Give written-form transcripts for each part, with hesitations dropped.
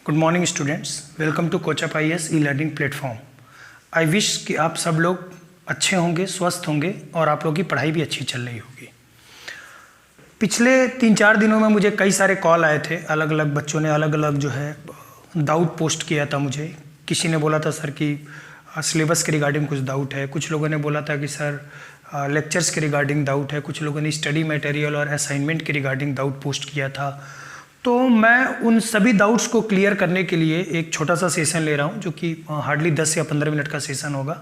Good morning students, welcome to Coachup IAS e learning platform. I wish कि आप सब लोग अच्छे होंगे, स्वस्थ होंगे और आप लोगों की पढ़ाई भी अच्छी चल रही होगी। पिछले 3-4 दिनों में मुझे कई सारे कॉल आए थे, अलग अलग बच्चों ने अलग अलग जो है डाउट पोस्ट किया था मुझे। किसी ने बोला था सर कि सिलेबस के रिगार्डिंग कुछ डाउट है, कुछ लोगों ने बोला था कि सर लेक्चर्स के रिगार्डिंग डाउट है, कुछ लोगों ने स्टडी मटेरियल और असाइनमेंट के रिगार्डिंग डाउट पोस्ट किया था। तो मैं उन सभी डाउट्स को क्लियर करने के लिए एक छोटा सा सेशन ले रहा हूँ, जो कि हार्डली 10 या 15 मिनट का सेशन होगा,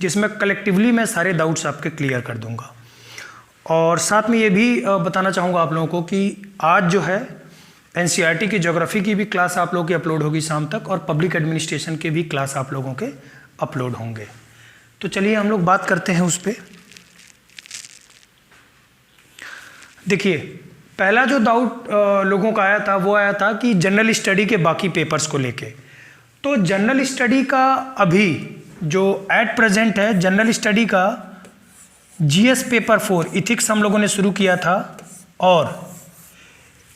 जिसमें कलेक्टिवली मैं सारे डाउट्स आपके क्लियर कर दूँगा। और साथ में ये भी बताना चाहूँगा आप लोगों को कि आज जो है NCERT की ज्योग्राफी की भी क्लास आप लोगों की अपलोड होगी शाम तक, और पब्लिक एडमिनिस्ट्रेशन के भी क्लास आप लोगों के अपलोड होंगे। तो चलिए हम लोग बात करते हैं उस पर। देखिए, पहला जो डाउट लोगों का आया था वो आया था कि जनरल स्टडी के बाकी पेपर्स को लेके। तो जनरल स्टडी का अभी जो एट प्रेजेंट है, जनरल स्टडी का GS पेपर 4 इथिक्स हम लोगों ने शुरू किया था, और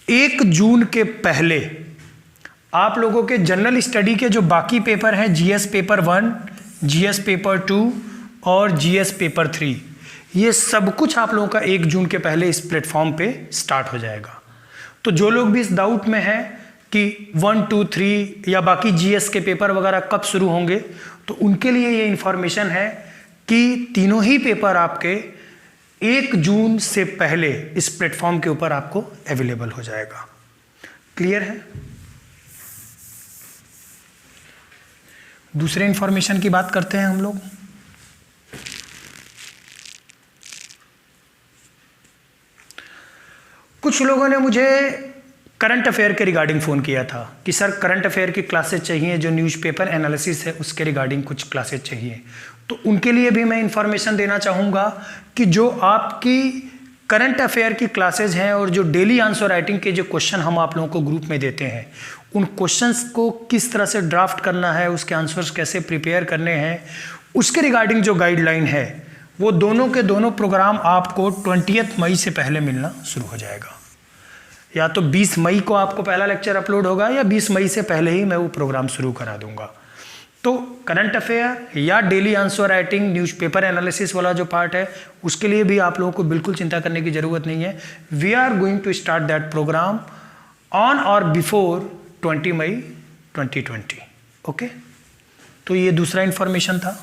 1 जून के पहले आप लोगों के जनरल स्टडी के जो बाकी पेपर हैं, GS पेपर 1, GS पेपर 2 और GS पेपर 3, ये सब कुछ आप लोगों का 1 जून के पहले इस प्लेटफॉर्म पे स्टार्ट हो जाएगा। तो जो लोग भी इस डाउट में हैं कि 1, 2, 3 या बाकी GS के पेपर वगैरह कब शुरू होंगे, तो उनके लिए ये इंफॉर्मेशन है कि तीनों ही पेपर आपके 1 जून से पहले इस प्लेटफॉर्म के ऊपर आपको अवेलेबल हो जाएगा। क्लियर है? दूसरे इंफॉर्मेशन की बात करते हैं हम लोग। कुछ लोगों ने मुझे करंट अफेयर के रिगार्डिंग फ़ोन किया था कि सर करंट अफेयर की क्लासेस चाहिए, जो न्यूज़पेपर एनालिसिस है उसके रिगार्डिंग कुछ क्लासेस चाहिए। तो उनके लिए भी मैं इंफॉर्मेशन देना चाहूँगा कि जो आपकी करंट अफेयर की क्लासेस हैं और जो डेली आंसर राइटिंग के जो क्वेश्चन हम आप लोगों को ग्रुप में देते हैं, उन क्वेश्चंस को किस तरह से ड्राफ्ट करना है, उसके आंसर्स कैसे प्रिपेयर करने हैं, उसके रिगार्डिंग जो गाइडलाइन है, वो दोनों के दोनों प्रोग्राम आपको 20 मई से पहले मिलना शुरू हो जाएगा। या तो 20 मई को आपको पहला लेक्चर अपलोड होगा, या 20 मई से पहले ही मैं वो प्रोग्राम शुरू करा दूंगा। तो करंट अफेयर या daily answer writing, newspaper analysis वाला जो पार्ट है, उसके लिए भी आप लोगों को बिल्कुल चिंता करने की ज़रूरत नहीं है। We are going to start that programme on or before 20 May 2020। Okay, तो ये दूसरा इंफॉर्मेशन था।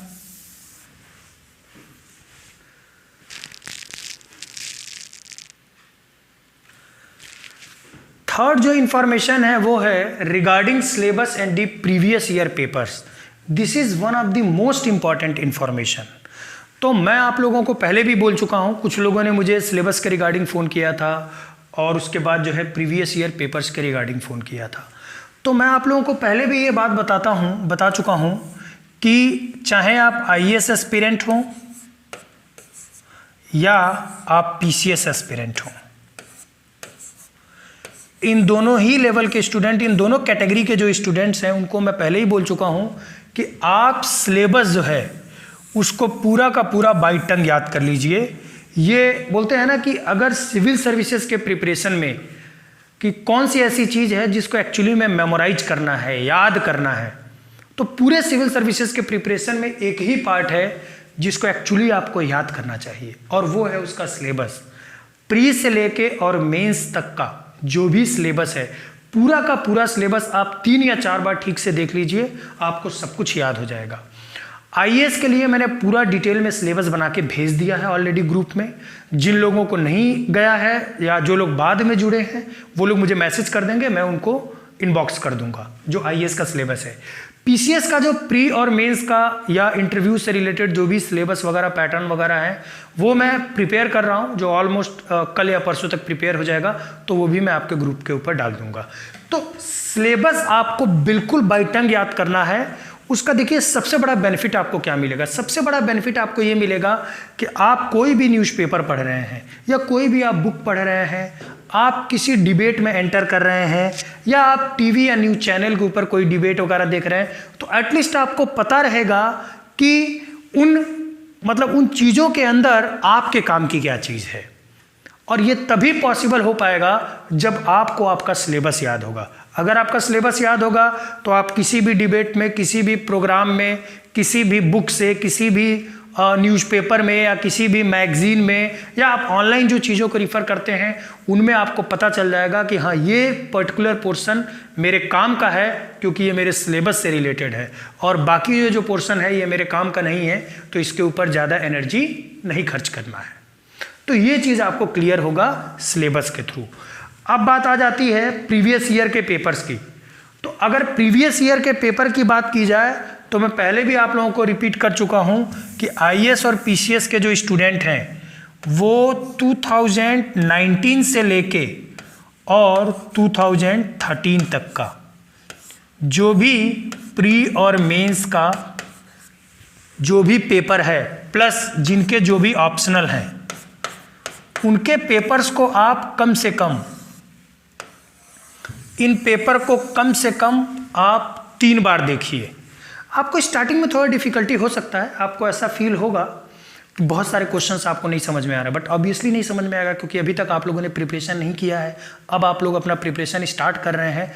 थर्ड जो इंफॉर्मेशन है वो है regarding syllabus and the previous year papers. This is one of the most important information. तो मैं आप लोगों को पहले भी बोल चुका हूँ, कुछ लोगों ने मुझे सिलेबस के रिगार्डिंग फ़ोन किया था और उसके बाद जो है प्रीवियस ईयर पेपर्स के रिगार्डिंग फ़ोन किया था। तो मैं आप लोगों को पहले भी ये बात बता चुका हूँ कि चाहे आप IAS एस्पिरेंट हों या आप PCS एस्पिरेंट हों, इन दोनों ही लेवल के स्टूडेंट, इन दोनों कैटेगरी के जो स्टूडेंट्स हैं, उनको मैं पहले ही बोल चुका हूं कि आप सिलेबस जो है उसको पूरा का पूरा बाई टंग याद कर लीजिए। ये बोलते हैं ना कि अगर सिविल सर्विसेज के प्रिपरेशन में कि कौन सी ऐसी चीज़ है जिसको एक्चुअली में मेमोराइज करना है, याद करना है, तो पूरे सिविल सर्विसेज के प्रिपरेशन में एक ही पार्ट है जिसको एक्चुअली आपको याद करना चाहिए, और वो है उसका सिलेबस। प्री से लेके और मेंस तक का जो भी सिलेबस है, पूरा का पूरा सिलेबस आप 3 या 4 बार ठीक से देख लीजिए, आपको सब कुछ याद हो जाएगा। IAS के लिए मैंने पूरा डिटेल में सिलेबस बना के भेज दिया है ऑलरेडी ग्रुप में। जिन लोगों को नहीं गया है या जो लोग बाद में जुड़े हैं, वो लोग मुझे मैसेज कर देंगे, मैं उनको इनबॉक्स कर दूंगा जो IAS का सिलेबस है। PCS का जो प्री और मेंस का या इंटरव्यू से रिलेटेड जो भी सिलेबस वगैरह, पैटर्न वगैरह है, वो मैं प्रिपेयर कर रहा हूँ, जो ऑलमोस्ट कल या परसों तक प्रिपेयर हो जाएगा, तो वो भी मैं आपके ग्रुप के ऊपर डाल दूंगा। तो सिलेबस आपको बिल्कुल बाई टंग याद करना है। उसका देखिए सबसे बड़ा बेनिफिट आपको क्या मिलेगा। सबसे बड़ा बेनिफिट आपको ये मिलेगा कि आप कोई भी न्यूज़पेपर पढ़ रहे हैं या कोई भी आप बुक पढ़ रहे हैं, आप किसी डिबेट में एंटर कर रहे हैं या आप टीवी या न्यूज़ चैनल के ऊपर कोई डिबेट वगैरह देख रहे हैं, तो एटलीस्ट आपको पता रहेगा कि उन चीज़ों के अंदर आपके काम की क्या चीज़ है। और ये तभी पॉसिबल हो पाएगा जब आपको आपका सिलेबस याद होगा। अगर आपका सिलेबस याद होगा तो आप किसी भी डिबेट में, किसी भी प्रोग्राम में, किसी भी बुक से, किसी भी न्यूज़पेपर में या किसी भी मैगजीन में या आप ऑनलाइन जो चीज़ों को रिफ़र करते हैं उनमें आपको पता चल जाएगा कि हाँ ये पर्टिकुलर पोर्शन मेरे काम का है क्योंकि ये मेरे सिलेबस से रिलेटेड है, और बाकी जो पोर्शन है ये मेरे काम का नहीं है तो इसके ऊपर ज़्यादा एनर्जी नहीं खर्च करना है। तो ये चीज़ आपको क्लियर होगा सिलेबस के थ्रू। अब बात आ जाती है प्रीवियस ईयर के पेपर्स की। तो अगर प्रीवियस ईयर के पेपर की बात की जाए तो मैं पहले भी आप लोगों को रिपीट कर चुका हूं कि आईएएस और पीसीएस के जो स्टूडेंट हैं वो 2019 से लेके और 2013 तक का जो भी प्री और मेंस का जो भी पेपर है प्लस जिनके जो भी ऑप्शनल हैं उनके पेपर्स को आप कम से कम, इन पेपर को कम से कम आप 3 बार देखिए। आपको स्टार्टिंग में थोड़ा डिफिकल्टी हो सकता है, आपको ऐसा फील होगा कि बहुत सारे क्वेश्चंस आपको नहीं समझ में आ रहा है, बट ऑब्वियसली नहीं समझ में आएगा क्योंकि अभी तक आप लोगों ने प्रिपरेशन नहीं किया है। अब आप लोग अपना प्रिपरेशन स्टार्ट कर रहे हैं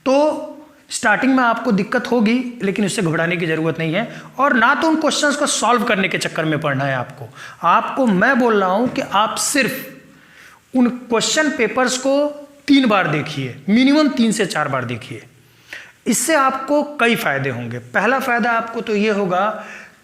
तो स्टार्टिंग में आपको दिक्कत होगी, लेकिन उससे घबराने की ज़रूरत नहीं है। और ना तो उन क्वेश्चंस को सॉल्व करने के चक्कर में पढ़ना है आपको मैं बोल रहा हूँ कि आप सिर्फ उन क्वेश्चन पेपर्स को 3 बार देखिए, मिनिमम 3 से 4 बार देखिए। इससे आपको कई फायदे होंगे। पहला फायदा आपको तो ये होगा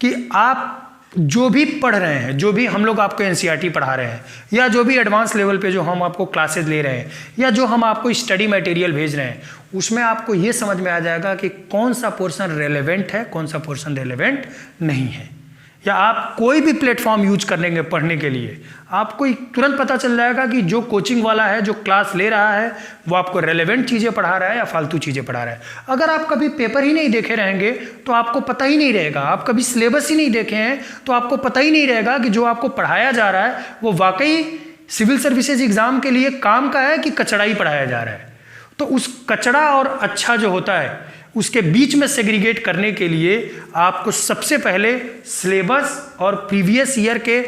कि आप जो भी पढ़ रहे हैं, जो भी हम लोग आपको एनसीईआरटी पढ़ा रहे हैं या जो भी एडवांस लेवल पे जो हम आपको क्लासेस ले रहे हैं या जो हम आपको स्टडी मटेरियल भेज रहे हैं, उसमें आपको ये समझ में आ जाएगा कि कौन सा पोर्शन रेलेवेंट है, कौन सा पोर्शन रेलेवेंट नहीं है। या आप कोई भी प्लेटफॉर्म यूज करेंगे पढ़ने के लिए, आपको तुरंत पता चल जाएगा कि जो कोचिंग वाला है, जो क्लास ले रहा है, वो आपको रेलेवेंट चीज़ें पढ़ा रहा है या फालतू चीज़ें पढ़ा रहा है। अगर आप कभी पेपर ही नहीं देखे रहेंगे तो आपको पता ही नहीं रहेगा, आप कभी सिलेबस ही नहीं देखे हैं तो आपको पता ही नहीं रहेगा कि जो आपको पढ़ाया जा रहा है वो वाकई सिविल सर्विसेज एग्जाम के लिए काम का है कि कचड़ा ही पढ़ाया जा रहा है। तो उस कचड़ा और अच्छा जो होता है उसके बीच में सेग्रीगेट करने के लिए आपको सबसे पहले सिलेबस और प्रीवियस ईयर के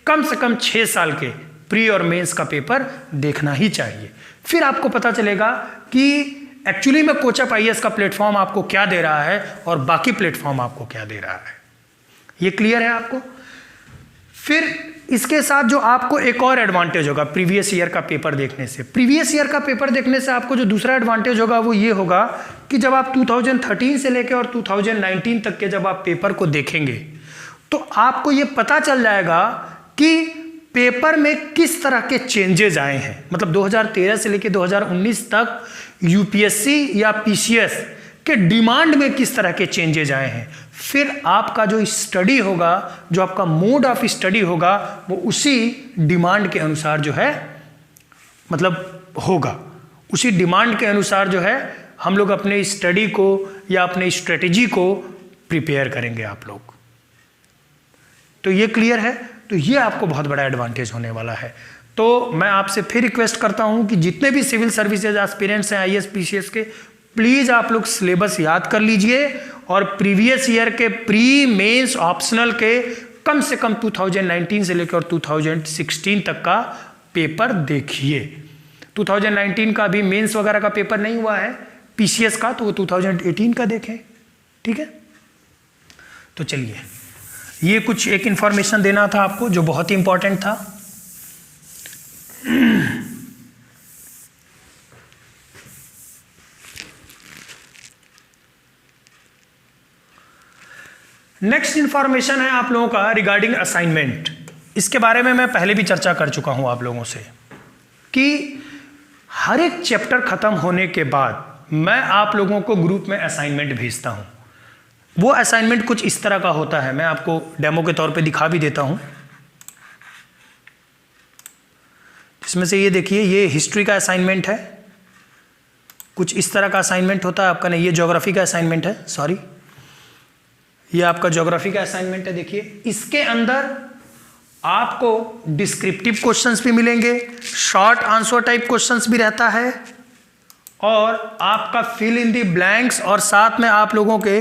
कम से कम 6 साल के प्री और मेंस का पेपर देखना ही चाहिए। फिर आपको पता चलेगा कि एक्चुअली में कोचअप आईएएस का प्लेटफॉर्म आपको क्या दे रहा है और बाकी प्लेटफॉर्म आपको क्या दे रहा है। ये क्लियर है आपको? फिर इसके साथ जो आपको एक और एडवांटेज होगा प्रीवियस ईयर का पेपर देखने से, प्रीवियस ईयर का पेपर देखने से आपको जो दूसरा एडवांटेज होगा वो ये होगा कि जब आप 2013 से लेकर और 2019 तक के जब आप पेपर को देखेंगे तो आपको ये पता चल जाएगा कि पेपर में किस तरह के चेंजेस आए हैं। मतलब 2013 से लेकर 2019 तक यूपीएससी या पीसीएस के डिमांड में किस तरह के चेंजेस आए हैं। फिर आपका जो स्टडी होगा, जो आपका मोड ऑफ स्टडी होगा, वो उसी डिमांड के अनुसार जो है मतलब होगा। उसी डिमांड के अनुसार जो है हम लोग अपने स्टडी को या अपने स्ट्रेटेजी को प्रिपेयर करेंगे आप लोग। तो ये क्लियर है? तो ये आपको बहुत बड़ा एडवांटेज होने वाला है। तो मैं आपसे फिर रिक्वेस्ट करता हूं कि जितने भी सिविल सर्विसेज एस्पिरेंट्स हैं आईएएस पीसीएस के, प्लीज़ आप लोग सिलेबस याद कर लीजिए और प्रीवियस ईयर के प्री मेंस ऑप्शनल के कम से कम 2019 से लेकर 2016 तक का पेपर देखिए। 2019 का अभी मेंस वगैरह का पेपर नहीं हुआ है पीसीएस का, तो वो 2018 का देखें। ठीक है? तो चलिए, ये कुछ एक इंफॉर्मेशन देना था आपको जो बहुत ही इंपॉर्टेंट था। नेक्स्ट इंफॉर्मेशन है आप लोगों का रिगार्डिंग असाइनमेंट। इसके बारे में मैं पहले भी चर्चा कर चुका हूं आप लोगों से कि हर एक चैप्टर खत्म होने के बाद मैं आप लोगों को ग्रुप में असाइनमेंट भेजता हूं। वो असाइनमेंट कुछ इस तरह का होता है, मैं आपको डेमो के तौर पे दिखा भी देता हूं। इसमें से ये देखिए, ये हिस्ट्री का असाइनमेंट है, कुछ इस तरह का असाइनमेंट होता है आपका। नहीं, ये ज्योग्राफी का असाइनमेंट है, सॉरी, ये आपका ज्योग्राफी का असाइनमेंट है। देखिए, इसके अंदर आपको डिस्क्रिप्टिव क्वेश्चंस भी मिलेंगे, शॉर्ट आंसर टाइप क्वेश्चंस भी रहता है और आपका फिल इन द ब्लैंक्स, और साथ में आप लोगों के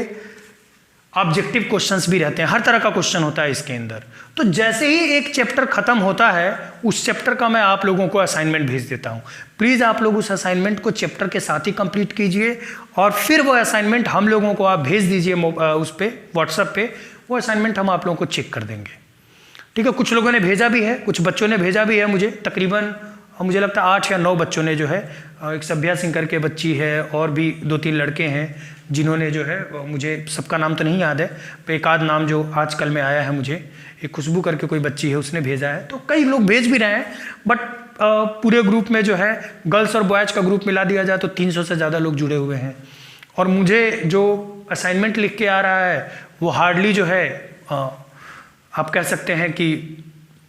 ऑब्जेक्टिव क्वेश्चंस भी रहते हैं, हर तरह का क्वेश्चन होता है इसके अंदर। तो जैसे ही एक चैप्टर खत्म होता है उस चैप्टर का मैं आप लोगों को असाइनमेंट भेज देता हूं। प्लीज़ आप लोग उस असाइनमेंट को चैप्टर के साथ ही कंप्लीट कीजिए और फिर वो असाइनमेंट हम लोगों को आप भेज दीजिए उस पर व्हाट्सएप पे, वो असाइनमेंट हम आप लोगों को चेक कर देंगे। ठीक है, कुछ लोगों ने भेजा भी है, कुछ बच्चों ने भेजा भी है मुझे, तकरीबन मुझे लगता है 8 या 9 बच्चों ने जो है, एक सभ्या सिंह करके बच्ची है और भी 2-3 लड़के हैं जिन्होंने जो है, मुझे सबका नाम तो नहीं याद है, पर एक आध नाम जो आजकल में आया है मुझे, एक खुशबू करके कोई बच्ची है उसने भेजा है। तो कई लोग भेज भी रहे हैं, बट पूरे ग्रुप में जो है गर्ल्स और बॉयज़ का ग्रुप मिला दिया जाए तो 300 से ज़्यादा लोग जुड़े हुए हैं। और मुझे जो असाइनमेंट लिख के आ रहा है वो हार्डली जो है आप कह सकते हैं कि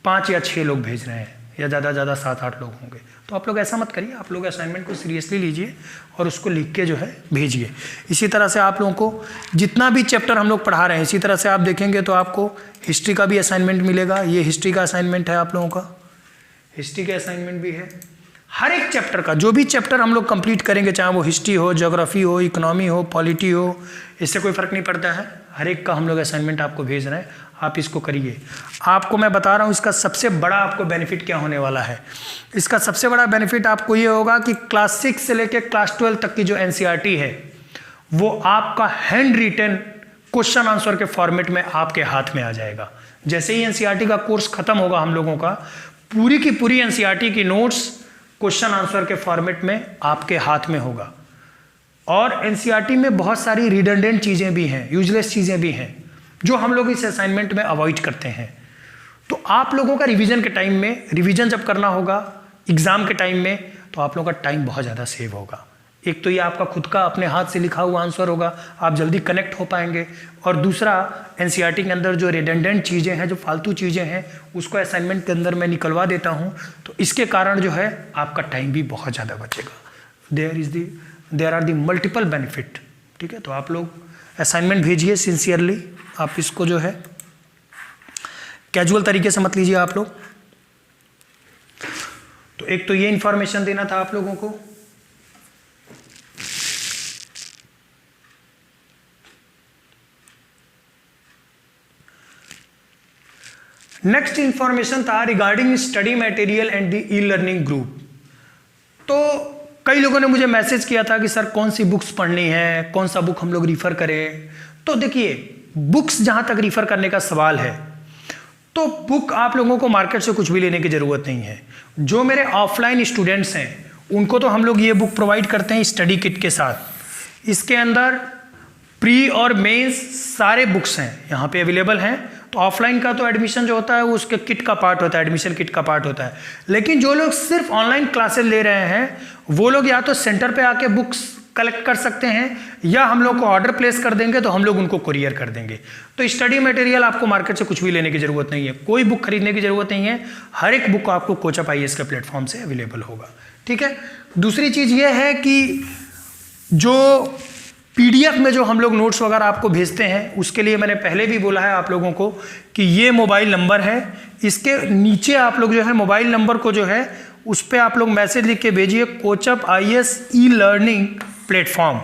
5 या 6 लोग भेज रहे हैं, या ज़्यादा 7-8 लोग होंगे। तो आप लोग ऐसा मत करिए, आप लोग असाइनमेंट को सीरियसली लीजिए और उसको लिख के जो है भेजिए। इसी तरह से आप लोगों को जितना भी चैप्टर हम लोग पढ़ा रहे हैं, इसी तरह से आप देखेंगे तो आपको हिस्ट्री का भी असाइनमेंट मिलेगा। ये हिस्ट्री का असाइनमेंट है आप लोगों का, हिस्ट्री के असाइनमेंट भी है। हर एक चैप्टर का, जो भी चैप्टर हम लोग कंप्लीट करेंगे, चाहे वो हिस्ट्री हो, ज्योग्राफी हो, इकोनॉमी हो, पॉलिटी हो, इससे कोई फ़र्क नहीं पड़ता है, हर एक का हम लोग असाइनमेंट आपको भेज रहे हैं, आप इसको करिए। आपको मैं बता रहा हूँ इसका सबसे बड़ा आपको बेनिफिट क्या होने वाला है। इसका सबसे बड़ा बेनिफिट आपको ये होगा कि क्लास 6 से लेकर क्लास 12 तक की जो NCERT है वो आपका हैंड रिटन क्वेश्चन आंसर के फॉर्मेट में आपके हाथ में आ जाएगा। जैसे ही NCERT का कोर्स खत्म होगा हम लोगों का, पूरी की पूरी NCERT की नोट्स क्वेश्चन आंसर के फॉर्मेट में आपके हाथ में होगा। और NCERT में बहुत सारी रिडंडेंट चीज़ें भी हैं, यूजलेस चीज़ें भी हैं, जो हम लोग इस असाइनमेंट में अवॉइड करते हैं। तो आप लोगों का रिवीजन के टाइम में, रिवीजन जब करना होगा एग्ज़ाम के टाइम में, तो आप लोगों का टाइम बहुत ज़्यादा सेव होगा। एक तो ये आपका खुद का अपने हाथ से लिखा हुआ आंसर होगा, आप जल्दी कनेक्ट हो पाएंगे। और दूसरा, NCERT के अंदर जो रिडंडेंट चीज़ें हैं, जो फालतू चीज़ें हैं, उसको असाइनमेंट के अंदर मैं निकलवा देता हूँ, तो इसके कारण जो है आपका टाइम भी बहुत ज़्यादा बचेगा। There are the multiple benefit. ठीक है, तो आप लोग असाइनमेंट भेजिए सिंसियरली, आप इसको जो है कैजुअल तरीके से मत लीजिए आप लोग। तो एक तो ये इंफॉर्मेशन देना था आप लोगों को। नेक्स्ट इंफॉर्मेशन था regarding study material and the e learning group. तो कई लोगों ने मुझे मैसेज किया था कि सर कौन सी बुक्स पढ़नी है, कौन सा बुक हम लोग रिफ़र करें। तो देखिए, बुक्स जहाँ तक रिफ़र करने का सवाल है, तो बुक आप लोगों को मार्केट से कुछ भी लेने की ज़रूरत नहीं है। जो मेरे ऑफलाइन स्टूडेंट्स हैं उनको तो हम लोग ये बुक प्रोवाइड करते हैं स्टडी किट के साथ। इसके अंदर प्री और मेंस सारे बुक्स हैं यहाँ पे अवेलेबल हैं। तो ऑफलाइन का तो एडमिशन जो होता है वो उसके किट का पार्ट होता है, एडमिशन किट का पार्ट होता है। लेकिन जो लोग सिर्फ ऑनलाइन क्लासेस ले रहे हैं वो लोग या तो सेंटर पे आके बुक्स कलेक्ट कर सकते हैं, या हम लोग को ऑर्डर प्लेस कर देंगे तो हम लोग उनको कुरियर कर देंगे। तो स्टडी मटेरियल आपको मार्केट से कुछ भी लेने की ज़रूरत नहीं है, कोई बुक खरीदने की ज़रूरत नहीं है। हर एक बुक आपको कोचअप IAS के प्लेटफॉर्म से अवेलेबल होगा। ठीक है, दूसरी चीज़ ये है कि जो PDF में जो हम लोग नोट्स वगैरह आपको भेजते हैं, उसके लिए मैंने पहले भी बोला है आप लोगों को कि ये मोबाइल नंबर है, इसके नीचे आप लोग जो है मोबाइल नंबर को जो है उस पर आप लोग मैसेज लिख के भेजिए कोचअप IAS ई लर्निंग प्लेटफॉर्म।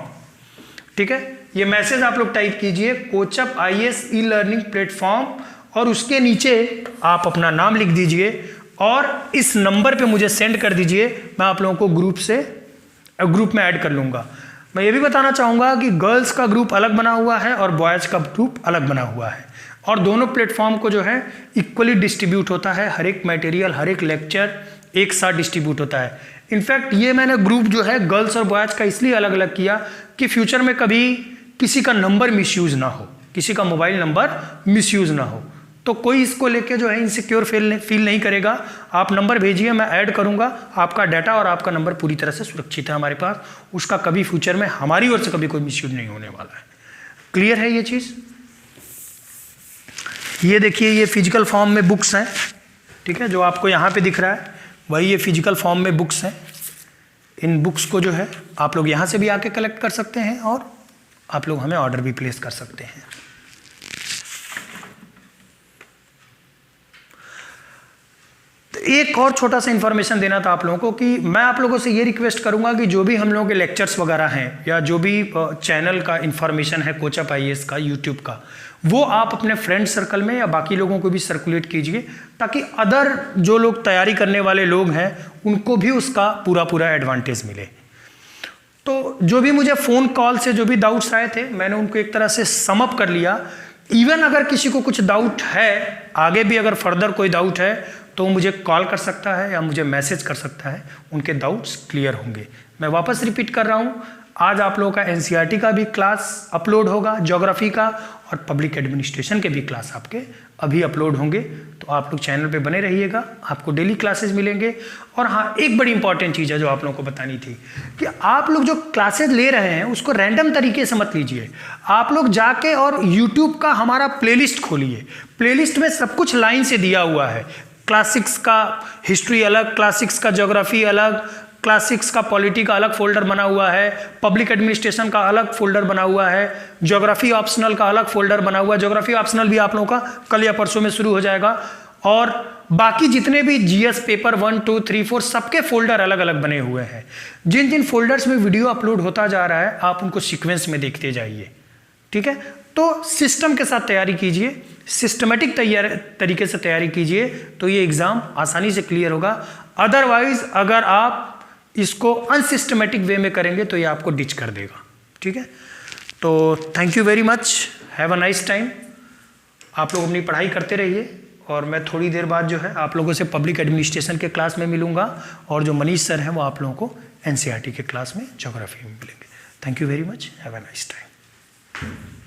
ठीक है, ये मैसेज आप लोग टाइप कीजिए कोचअप IAS ई लर्निंग प्लेटफॉर्म, और उसके नीचे आप अपना नाम लिख दीजिए और इस नंबर पे मुझे सेंड कर दीजिए। मैं आप लोगों को ग्रुप में ऐड कर लूँगा। मैं ये भी बताना चाहूँगा कि गर्ल्स का ग्रुप अलग बना हुआ है और बॉयज़ का ग्रुप अलग बना हुआ है, और दोनों प्लेटफॉर्म को जो है इक्वली डिस्ट्रीब्यूट होता है। हर एक मटेरियल, हर एक लेक्चर एक साथ डिस्ट्रीब्यूट होता है। इनफैक्ट ये मैंने ग्रुप जो है गर्ल्स और बॉयज़ का इसलिए अलग अलग किया कि फ्यूचर में कभी किसी का नंबर मिसयूज़ ना हो, किसी का मोबाइल नंबर मिसयूज़ ना हो, तो कोई इसको लेके जो है इनसिक्योर फील नहीं करेगा। आप नंबर भेजिए, मैं ऐड करूंगा, आपका डाटा और आपका नंबर पूरी तरह से सुरक्षित है हमारे पास, उसका कभी फ्यूचर में हमारी ओर से कभी कोई मिसयूज नहीं होने वाला है। क्लियर है ये चीज़? ये देखिए, ये फिजिकल फॉर्म में बुक्स हैं। ठीक है, जो आपको यहाँ पे दिख रहा है वही ये फिजिकल फॉर्म में बुक्स हैं। इन बुक्स को जो है आप लोग यहाँ से भी आके कलेक्ट कर सकते हैं और आप लोग हमें ऑर्डर भी प्लेस कर सकते हैं। एक और छोटा सा इन्फॉर्मेशन देना था आप लोगों को कि मैं आप लोगों से ये रिक्वेस्ट करूंगा कि जो भी हम लोगों के लेक्चर्स वगैरह हैं या जो भी चैनल का इन्फॉर्मेशन है कोचअप IAS का यूट्यूब का, वो आप अपने फ्रेंड सर्कल में या बाकी लोगों को भी सर्कुलेट कीजिए, ताकि अदर जो लोग तैयारी करने वाले लोग हैं उनको भी उसका पूरा एडवांटेज मिले। तो जो भी मुझे फ़ोन कॉल से जो भी डाउट्स आए थे मैंने उनको एक तरह से समअप कर लिया। इवन अगर किसी को कुछ डाउट है, आगे भी अगर फर्दर कोई डाउट है तो मुझे कॉल कर सकता है या मुझे मैसेज कर सकता है, उनके डाउट्स क्लियर होंगे। मैं वापस रिपीट कर रहा हूँ, आज आप लोगों का NCERT का भी क्लास अपलोड होगा, ज्योग्राफी का और पब्लिक एडमिनिस्ट्रेशन के भी क्लास आपके अभी अपलोड होंगे। तो आप लोग चैनल पे बने रहिएगा, आपको डेली क्लासेस मिलेंगे। और हाँ, एक बड़ी इंपॉर्टेंट चीज़ है जो आप लोगों को बतानी थी कि आप लोग जो क्लासेस ले रहे हैं उसको रैंडम तरीके से मत लीजिए। आप लोग जाके और यूट्यूब का हमारा प्लेलिस्ट खोलिए। प्लेलिस्ट में सब कुछ लाइन से दिया हुआ है। क्लासिक्स का हिस्ट्री अलग, क्लासिक्स का ज्योग्राफी अलग, क्लासिक्स का पॉलिटी का अलग फोल्डर बना हुआ है, पब्लिक एडमिनिस्ट्रेशन का अलग फोल्डर बना हुआ है, ज्योग्राफी ऑप्शनल का अलग फोल्डर बना हुआ है। ज्योग्राफी ऑप्शनल भी आप लोगों का कल या परसों में शुरू हो जाएगा। और बाकी जितने भी GS पेपर 1, 2, 3, 4 सबके फोल्डर अलग अलग बने हुए हैं। जिन जिन फोल्डर्स में वीडियो अपलोड होता जा रहा है आप उनको सीक्वेंस में देखते जाइए, ठीक है। तो सिस्टम के साथ तैयारी कीजिए, सिस्टमेटिक तरीके से तैयारी कीजिए, तो ये एग्जाम आसानी से क्लियर होगा। अदरवाइज अगर आप इसको अनसिस्टमेटिक वे में करेंगे तो ये आपको डिच कर देगा, ठीक है। तो thank you very much, have a nice time. आप लोग अपनी पढ़ाई करते रहिए और मैं थोड़ी देर बाद जो है आप लोगों से पब्लिक एडमिनिस्ट्रेशन के क्लास में मिलूंगा और जो मनीष सर हैं वो आप लोगों को NCERT के क्लास में ज्योग्राफी में मिलेंगे। Thank you very much, have a nice time.